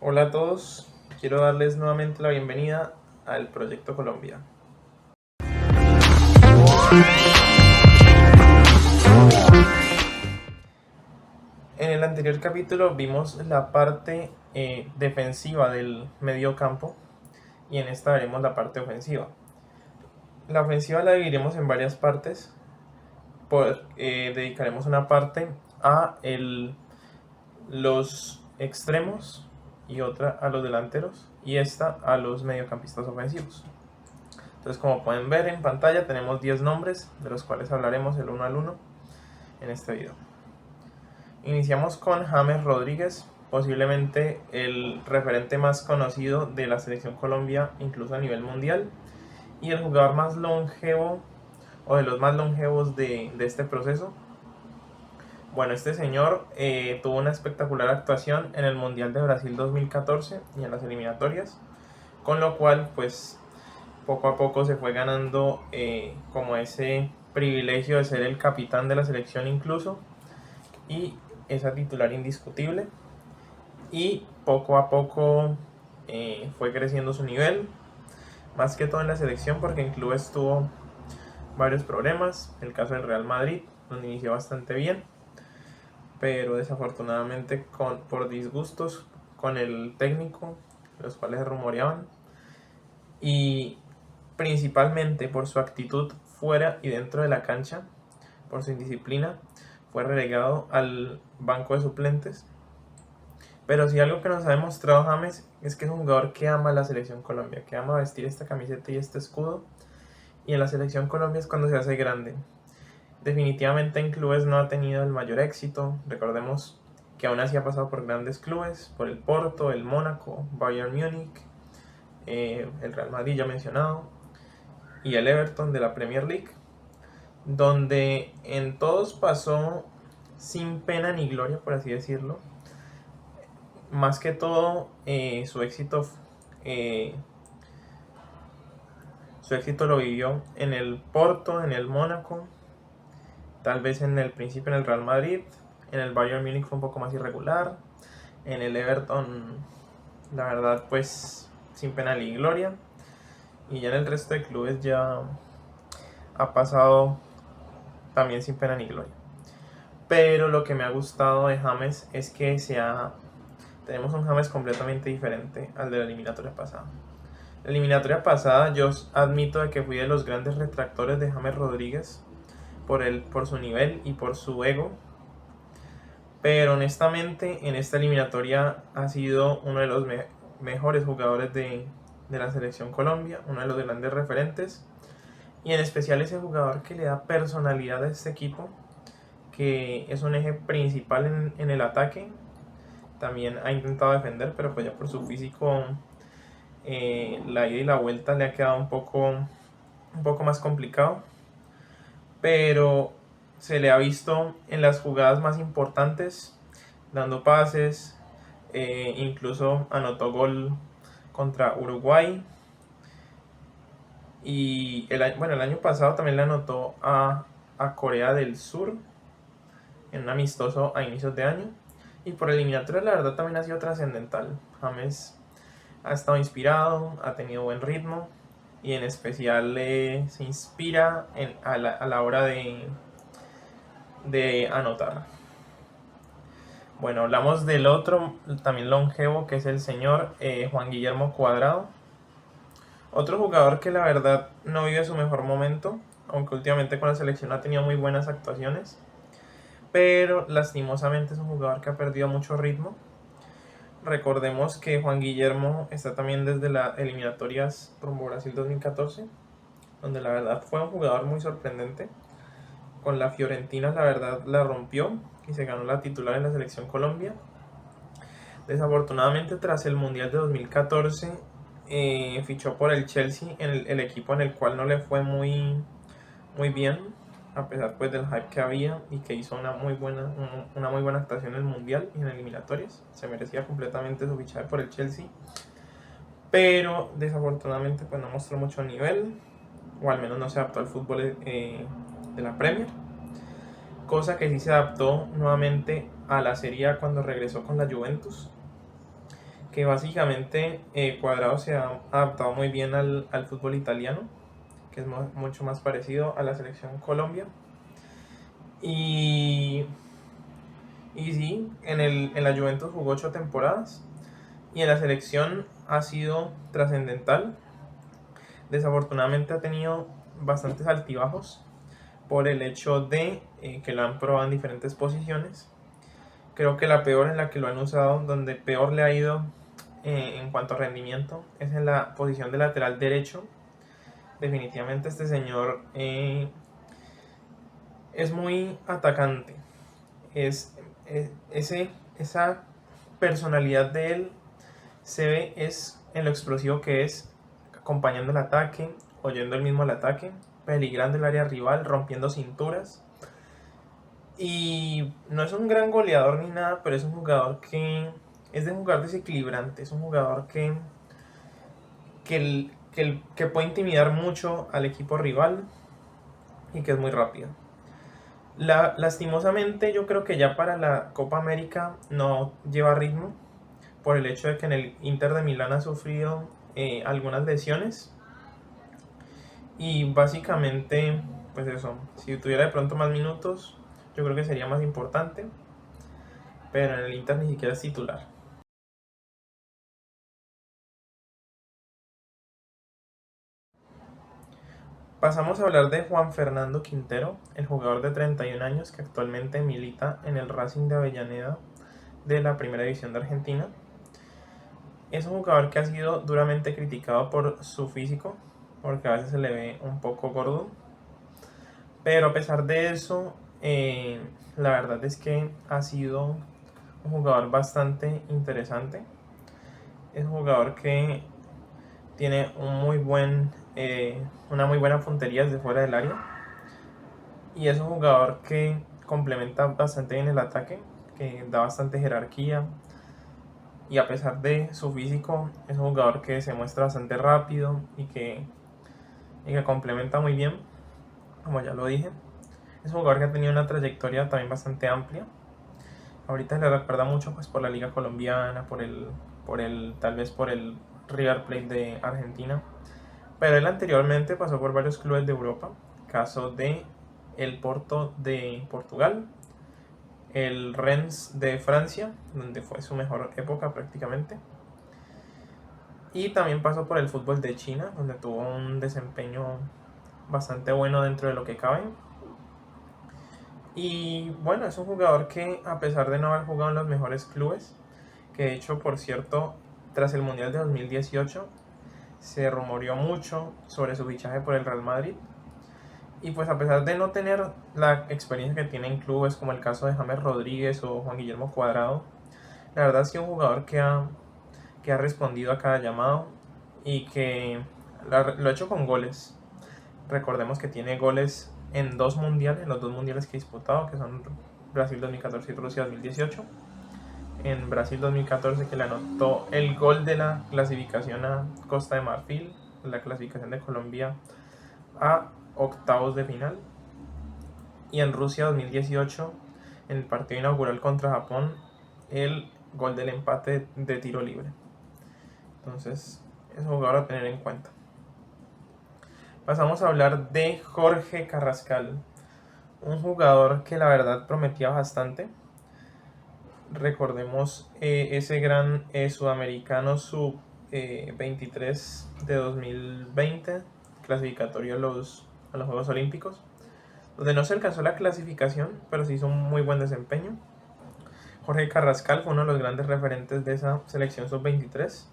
Hola a todos, quiero darles nuevamente la bienvenida al Proyecto Colombia. En el anterior capítulo vimos la parte defensiva del medio campo y en esta veremos la parte ofensiva. La ofensiva la dividiremos en varias partes, dedicaremos una parte a los extremos y otra a los delanteros y esta a los mediocampistas ofensivos. Entonces, como pueden ver en pantalla, tenemos 10 nombres de los cuales hablaremos el uno al uno en este video. Iniciamos con James Rodríguez, posiblemente el referente más conocido de la selección Colombia, incluso a nivel mundial, y el jugador más longevo o de los más longevos de este proceso. Bueno, este señor tuvo una espectacular actuación en el Mundial de Brasil 2014 y en las eliminatorias, con lo cual pues poco a poco se fue ganando como ese privilegio de ser el capitán de la selección incluso, y esa titular indiscutible, y poco a poco fue creciendo su nivel, más que todo en la selección porque en clubes tuvo varios problemas, el caso del Real Madrid, donde inició bastante bien, pero desafortunadamente por disgustos con el técnico, los cuales se rumoreaban, y principalmente por su actitud fuera y dentro de la cancha, por su indisciplina, fue relegado al banco de suplentes. Pero sí, algo que nos ha demostrado James es que es un jugador que ama la selección Colombia, que ama vestir esta camiseta y este escudo, y en la selección Colombia es cuando se hace grande. Definitivamente en clubes no ha tenido el mayor éxito, recordemos que aún así ha pasado por grandes clubes, por el Porto, el Mónaco, Bayern Múnich, el Real Madrid ya mencionado, y el Everton de la Premier League, donde en todos pasó sin pena ni gloria, por así decirlo. Más que todo su éxito lo vivió en el Porto, en el Mónaco, tal vez en el principio en el Real Madrid, en el Bayern Múnich fue un poco más irregular, en el Everton la verdad pues sin pena ni gloria, y ya en el resto de clubes ya ha pasado también sin pena ni gloria. Pero lo que me ha gustado de James es que tenemos un James completamente diferente al de la eliminatoria pasada. La eliminatoria pasada yo admito de que fui de los grandes retractores de James Rodríguez por su nivel y por su ego, pero honestamente en esta eliminatoria ha sido uno de los mejores jugadores de la selección Colombia, uno de los grandes referentes, y en especial ese jugador que le da personalidad a este equipo, que es un eje principal en el ataque. También ha intentado defender, pero pues ya por su físico la ida y la vuelta le ha quedado un poco más complicado, pero se le ha visto en las jugadas más importantes dando pases, incluso anotó gol contra Uruguay, y el año pasado también le anotó a Corea del Sur en un amistoso a inicios de año, y por eliminatoria la verdad también ha sido trascendental. James ha estado inspirado, ha tenido buen ritmo, y en especial se inspira a la hora de anotar. Bueno, hablamos del otro también longevo, que es el señor Juan Guillermo Cuadrado. Otro jugador que la verdad no vive su mejor momento, aunque últimamente con la selección ha tenido muy buenas actuaciones, pero lastimosamente es un jugador que ha perdido mucho ritmo. Recordemos que Juan Guillermo está también desde las eliminatorias rumbo Brasil 2014, donde la verdad fue un jugador muy sorprendente. Con la Fiorentina la verdad la rompió y se ganó la titular en la selección Colombia. Desafortunadamente tras el Mundial de 2014 fichó por el Chelsea, el equipo en el cual no le fue muy bien, a pesar pues del hype que había, y que hizo una muy buena actuación en el Mundial y en eliminatorias. Se merecía completamente su fichaje por el Chelsea, pero desafortunadamente pues no mostró mucho nivel, o al menos no se adaptó al fútbol de la Premier, cosa que sí se adaptó nuevamente a la Serie A cuando regresó con la Juventus, que básicamente Cuadrado se ha adaptado muy bien al fútbol italiano, que es mucho más parecido a la selección Colombia. Y sí, en la Juventus jugó 8 temporadas y en la selección ha sido trascendental. Desafortunadamente ha tenido bastantes altibajos por el hecho de que lo han probado en diferentes posiciones. Creo que la peor en la que lo han usado, donde peor le ha ido en cuanto a rendimiento, es en la posición de lateral derecho. Definitivamente este señor es muy atacante. Esa personalidad de él se ve es en lo explosivo que es, acompañando el ataque, oyendo el mismo al ataque, peligrando el área rival, rompiendo cinturas. Y no es un gran goleador ni nada, pero es un jugador que es de un jugador desequilibrante, es un jugador que puede intimidar mucho al equipo rival y que es muy rápido. Lastimosamente yo creo que ya para la Copa América no lleva ritmo por el hecho de que en el Inter de Milán ha sufrido algunas lesiones y básicamente pues eso, si tuviera de pronto más minutos yo creo que sería más importante, pero en el Inter ni siquiera es titular. Pasamos a hablar de Juan Fernando Quintero, el jugador de 31 años que actualmente milita en el Racing de Avellaneda de la Primera División de Argentina. Es un jugador que ha sido duramente criticado por su físico, porque a veces se le ve un poco gordo. Pero a pesar de eso, la verdad es que ha sido un jugador bastante interesante. Es un jugador que tiene una muy buena puntería desde fuera del área. Y es un jugador que complementa bastante bien el ataque, que da bastante jerarquía. Y a pesar de su físico, es un jugador que se muestra bastante rápido y que complementa muy bien, como ya lo dije. Es un jugador que ha tenido una trayectoria también bastante amplia. Ahorita le recuerda mucho pues por la Liga Colombiana, tal vez por el River Plate de Argentina. Pero él anteriormente pasó por varios clubes de Europa, caso de el Porto de Portugal, el Rennes de Francia, donde fue su mejor época prácticamente, y también pasó por el fútbol de China, donde tuvo un desempeño bastante bueno dentro de lo que cabe. Y bueno, es un jugador que a pesar de no haber jugado en los mejores clubes, que de hecho por cierto tras el Mundial de 2018 se rumoreó mucho sobre su fichaje por el Real Madrid, y pues a pesar de no tener la experiencia que tiene en clubes como el caso de James Rodríguez o Juan Guillermo Cuadrado, la verdad ha sido un jugador que ha respondido a cada llamado y que lo ha hecho con goles. Recordemos que tiene goles en los dos mundiales que ha disputado, que son Brasil 2014 y Rusia 2018. En Brasil 2014 que le anotó el gol de la clasificación a Costa de Marfil, la clasificación de Colombia a octavos de final. Y en Rusia 2018, en el partido inaugural contra Japón, el gol del empate de tiro libre. Entonces es un jugador a tener en cuenta. Pasamos a hablar de Jorge Carrascal, un jugador que la verdad prometía bastante. Recordemos ese gran sudamericano sub-23 de 2020, clasificatorio a los Juegos Olímpicos, donde no se alcanzó la clasificación, pero se hizo un muy buen desempeño. Jorge Carrascal fue uno de los grandes referentes de esa selección sub-23,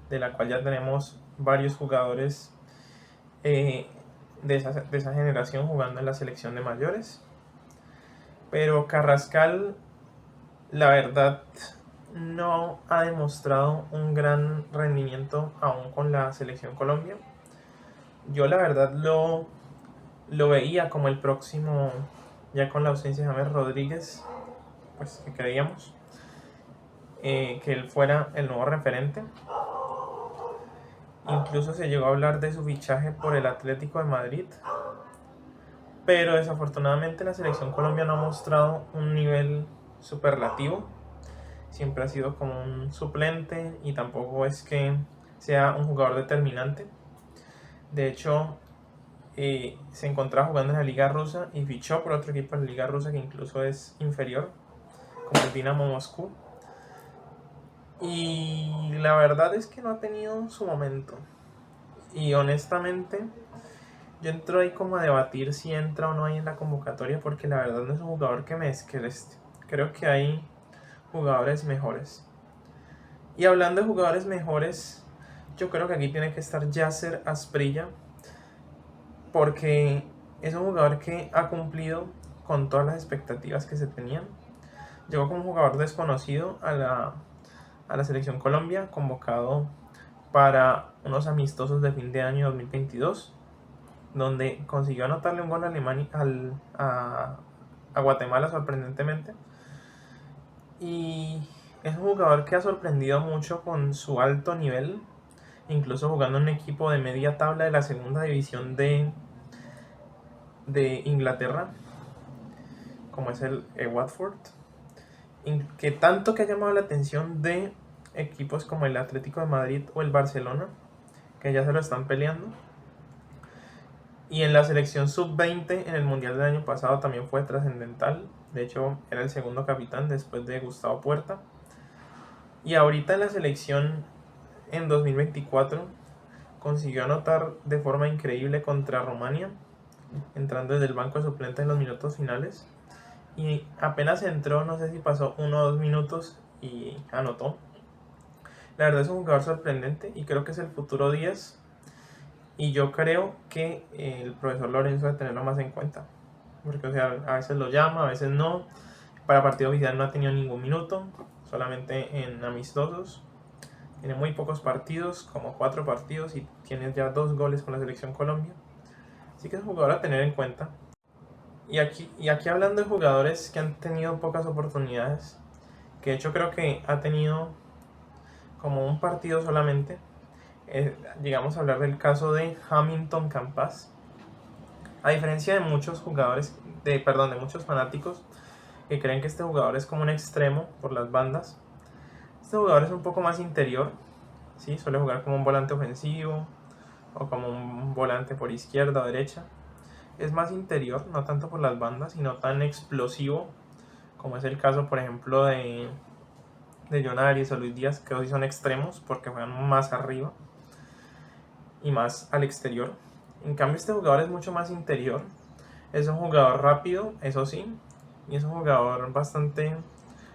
de la cual ya tenemos varios jugadores de esa generación jugando en la selección de mayores. Pero Carrascal, la verdad, no ha demostrado un gran rendimiento aún con la selección Colombia. Yo la verdad lo veía como el próximo, ya con la ausencia de James Rodríguez, pues que creíamos que él fuera el nuevo referente. Incluso se llegó a hablar de su fichaje por el Atlético de Madrid, pero desafortunadamente la selección Colombia no ha mostrado un nivel superlativo. siempre ha sido como un suplente y tampoco es que sea un jugador determinante. De hecho, se encontraba jugando en la liga rusa y fichó por otro equipo de la liga rusa que incluso es inferior, como el Dinamo Moscú. Y la verdad es que no ha tenido su momento. Y honestamente, yo entro ahí como a debatir si entra o no ahí en la convocatoria, porque la verdad no es un jugador que me descreste. Creo que hay jugadores mejores. Y hablando de jugadores mejores, yo creo que aquí tiene que estar Yasser Asprilla, porque es un jugador que ha cumplido con todas las expectativas que se tenían. Llegó como un jugador desconocido a la Selección Colombia, convocado para unos amistosos de fin de año 2022, donde consiguió anotarle un gol a Alemania, a Guatemala sorprendentemente. Y es un jugador que ha sorprendido mucho con su alto nivel, incluso jugando en un equipo de media tabla de la segunda división de Inglaterra, como es el Watford, que tanto que ha llamado la atención de equipos como el Atlético de Madrid o el Barcelona, que ya se lo están peleando. Y en la selección sub-20 en el Mundial del año pasado también fue trascendental. De hecho, era el segundo capitán después de Gustavo Puerta. Y ahorita en la selección en 2024 consiguió anotar de forma increíble contra Rumania, entrando desde el banco de suplentes en los minutos finales. Y apenas entró, no sé si pasó 1 o 2 minutos y anotó. La verdad es un jugador sorprendente y creo que es el futuro 10. Y yo creo que el profesor Lorenzo debe tenerlo más en cuenta. Porque, o sea, a veces lo llama, a veces no. Para partido oficial no ha tenido ningún minuto, solamente en amistosos. Tiene muy pocos partidos, como 4 partidos, y tiene ya 2 goles con la selección Colombia. Así que es un jugador a tener en cuenta. Y aquí hablando de jugadores que han tenido pocas oportunidades, que de hecho creo que ha tenido como un partido solamente, llegamos a hablar del caso de Hamilton Campas. A diferencia de muchos jugadores, de muchos fanáticos que creen que este jugador es como un extremo por las bandas, este jugador es un poco más interior, ¿sí? Suele jugar como un volante ofensivo o como un volante por izquierda o derecha. Es más interior, no tanto por las bandas, sino tan explosivo como es el caso, por ejemplo, de John Arias o Luis Díaz, que hoy son extremos porque juegan más arriba y más al exterior. En cambio, este jugador es mucho más interior. Es un jugador rápido, eso sí, y es un jugador bastante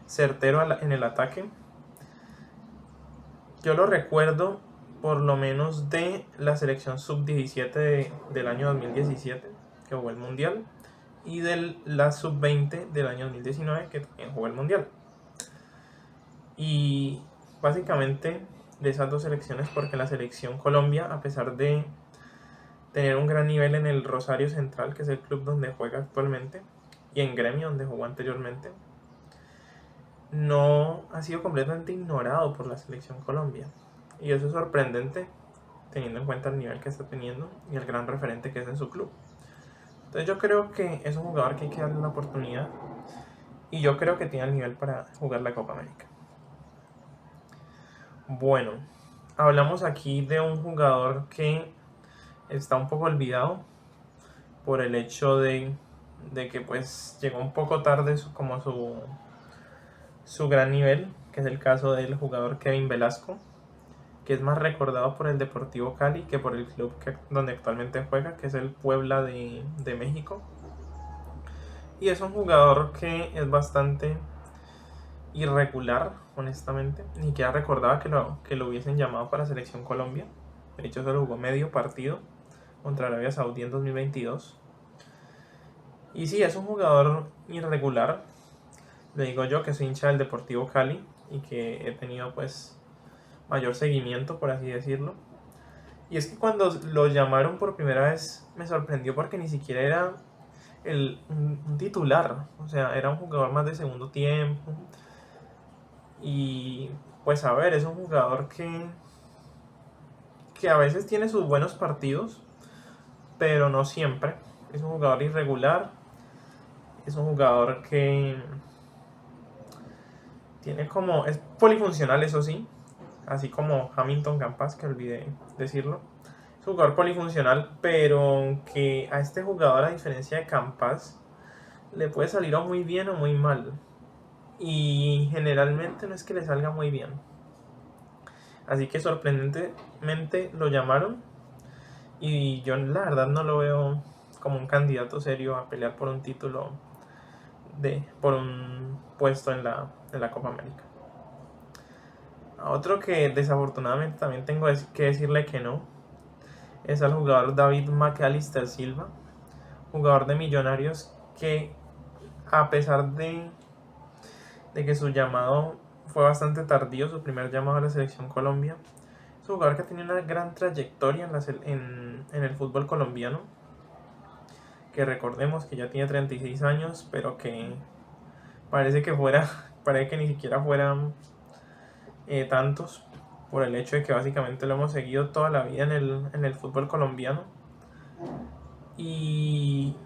certero en el ataque. Yo lo recuerdo por lo menos de la selección sub-17 del año 2017, que jugó el Mundial, y de la sub-20 del año 2019, que también jugó el Mundial. Y básicamente de esas dos selecciones, porque la selección Colombia, a pesar de tener un gran nivel en el Rosario Central, que es el club donde juega actualmente, y en Gremio, donde jugó anteriormente, no ha sido completamente ignorado por la selección Colombia. Y eso es sorprendente, teniendo en cuenta el nivel que está teniendo y el gran referente que es en su club. Entonces yo creo que es un jugador que hay que darle una oportunidad, y yo creo que tiene el nivel para jugar la Copa América. Bueno, hablamos aquí de un jugador que está un poco olvidado por el hecho de que pues llegó un poco tarde como su gran nivel, que es el caso del jugador Kevin Velasco, que es más recordado por el Deportivo Cali que por el club donde actualmente juega, que es el Puebla de México. Y es un jugador que es bastante irregular, honestamente. Ni siquiera recordaba que lo hubiesen llamado para Selección Colombia. De hecho, solo jugó medio partido contra Arabia Saudí en 2022. Y sí, es un jugador irregular. Le digo yo que soy hincha del Deportivo Cali y que he tenido pues mayor seguimiento, por así decirlo. Y es que cuando lo llamaron por primera vez me sorprendió porque ni siquiera era un titular. O sea, era un jugador más de segundo tiempo. Y pues a ver, es un jugador que a veces tiene sus buenos partidos, pero no siempre. Es un jugador irregular. Es un jugador Es polifuncional, eso sí, así como Hamilton Campas, que olvidé decirlo. Es un jugador polifuncional, pero que a este jugador, a diferencia de Campas, le puede salir o muy bien o muy mal. Y generalmente no es que le salga muy bien. Así que sorprendentemente lo llamaron. Y yo la verdad no lo veo como un candidato serio a pelear por un título, por un puesto en la Copa América. A otro que desafortunadamente también tengo que decirle que no es al jugador David McAllister Silva, jugador de Millonarios, que a pesar de que su llamado fue bastante tardío, su primer llamado a la selección Colombia, es un jugador que tiene una gran trayectoria en el fútbol colombiano, que recordemos que ya tiene 36 años, pero que parece que ni siquiera fueran tantos, por el hecho de que básicamente lo hemos seguido toda la vida en el fútbol colombiano. Y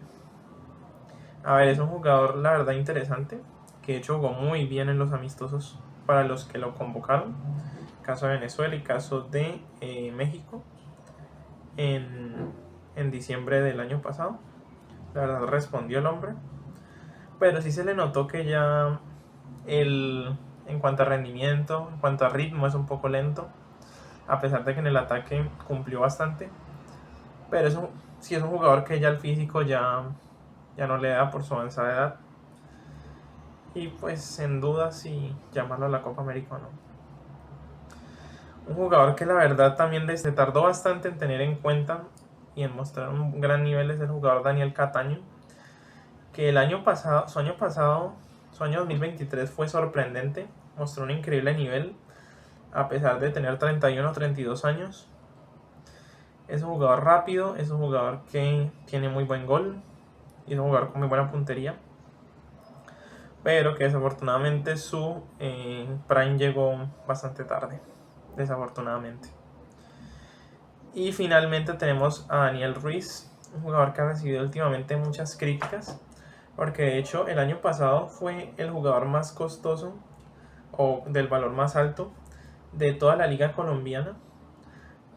a ver, es un jugador la verdad interesante, que de hecho jugó muy bien en los amistosos para los que lo convocaron, caso de Venezuela y caso de México en diciembre del año pasado. La verdad respondió el hombre, pero sí se le notó que ya en cuanto a rendimiento, en cuanto a ritmo es un poco lento, a pesar de que en el ataque cumplió bastante. Pero sí es un jugador que ya el físico ya no le da por su avanzada edad. Y pues en duda si llamarlo a la Copa América o no. Un jugador que la verdad también se tardó bastante en tener en cuenta y en mostrar un gran nivel es el jugador Daniel Cataño, que su año 2023 fue sorprendente, mostró un increíble nivel a pesar de tener 31 o 32 años. Es un jugador rápido, es un jugador que tiene muy buen gol y es un jugador con muy buena puntería, pero que desafortunadamente su prime llegó bastante tarde, desafortunadamente. Y finalmente tenemos a Daniel Ruiz, un jugador que ha recibido últimamente muchas críticas, porque de hecho el año pasado fue el jugador más costoso o del valor más alto de toda la liga colombiana,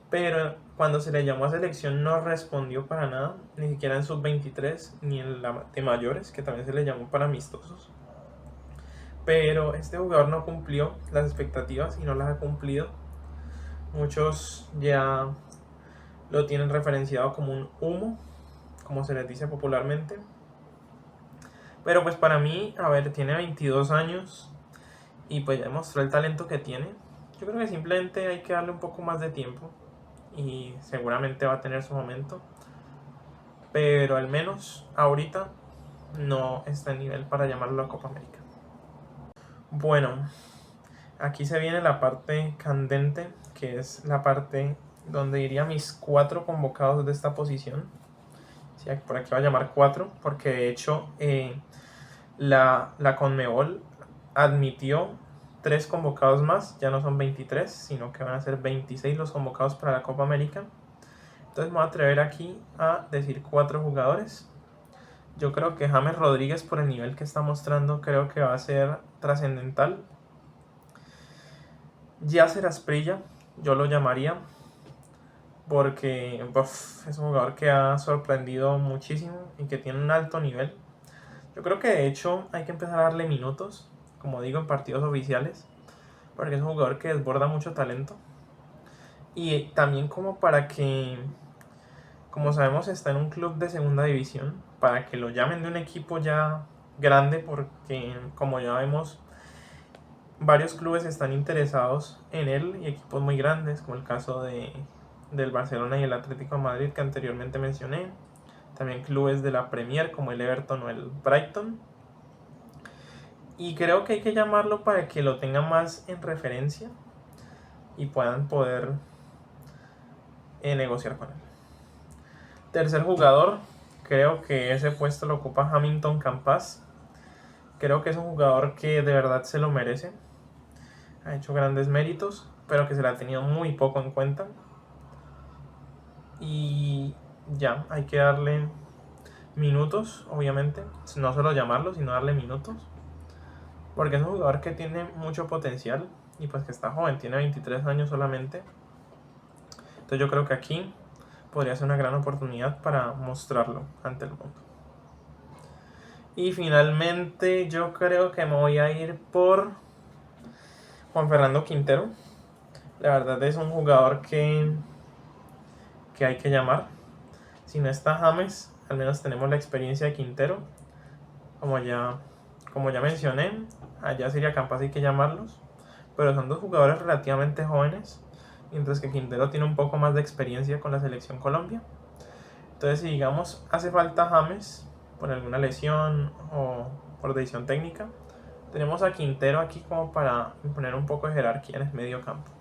pero cuando se le llamó a selección no respondió para nada, ni siquiera en sub-23 ni en la de mayores, que también se le llamó para amistosos. Pero este jugador no cumplió las expectativas y no las ha cumplido. Muchos ya lo tienen referenciado como un humo, como se les dice popularmente. Pero pues para mí, a ver, tiene 22 años y pues ya demostró el talento que tiene. Yo creo que simplemente hay que darle un poco más de tiempo y seguramente va a tener su momento. Pero al menos ahorita no está en nivel para llamarlo a Copa América. Bueno, aquí se viene la parte candente, que es la parte donde iría mis 4 convocados de esta posición. Sí, por aquí va a llamar 4, porque de hecho la Conmebol admitió 3 convocados más, ya no son 23, sino que van a ser 26 los convocados para la Copa América. Entonces me voy a atrever aquí a decir 4 jugadores. Yo creo que James Rodríguez, por el nivel que está mostrando, creo que va a ser trascendental. Yasser Asprilla, yo lo llamaría, porque es un jugador que ha sorprendido muchísimo y que tiene un alto nivel. Yo creo que de hecho hay que empezar a darle minutos, como digo, en partidos oficiales, porque es un jugador que desborda mucho talento. Y también como para que, como sabemos, está en un club de segunda división, para que lo llamen de un equipo ya grande, porque como ya vemos, varios clubes están interesados en él y equipos muy grandes, como el caso del Barcelona y el Atlético de Madrid que anteriormente mencioné. También clubes de la Premier como el Everton o el Brighton. Y creo que hay que llamarlo para que lo tengan más en referencia y puedan poder negociar con él. Tercer jugador, creo que ese puesto lo ocupa Hamilton Campas. Creo que es un jugador que de verdad se lo merece. Ha hecho grandes méritos, pero que se le ha tenido muy poco en cuenta. Y ya, hay que darle minutos, obviamente. No solo llamarlo, sino darle minutos. porque es un jugador que tiene mucho potencial y pues que está joven, tiene 23 años solamente. Entonces yo creo que aquí podría ser una gran oportunidad para mostrarlo ante el mundo. Y finalmente yo creo que me voy a ir por Juan Fernando Quintero. La verdad es un jugador que hay que llamar. Si no está James, al menos tenemos la experiencia de Quintero. Como ya mencioné, allá sería capaz hay que llamarlos. Pero son dos jugadores relativamente jóvenes, mientras que Quintero tiene un poco más de experiencia con la selección Colombia. Entonces, si digamos hace falta James por alguna lesión o por decisión técnica, tenemos a Quintero aquí como para imponer un poco de jerarquía en el medio campo.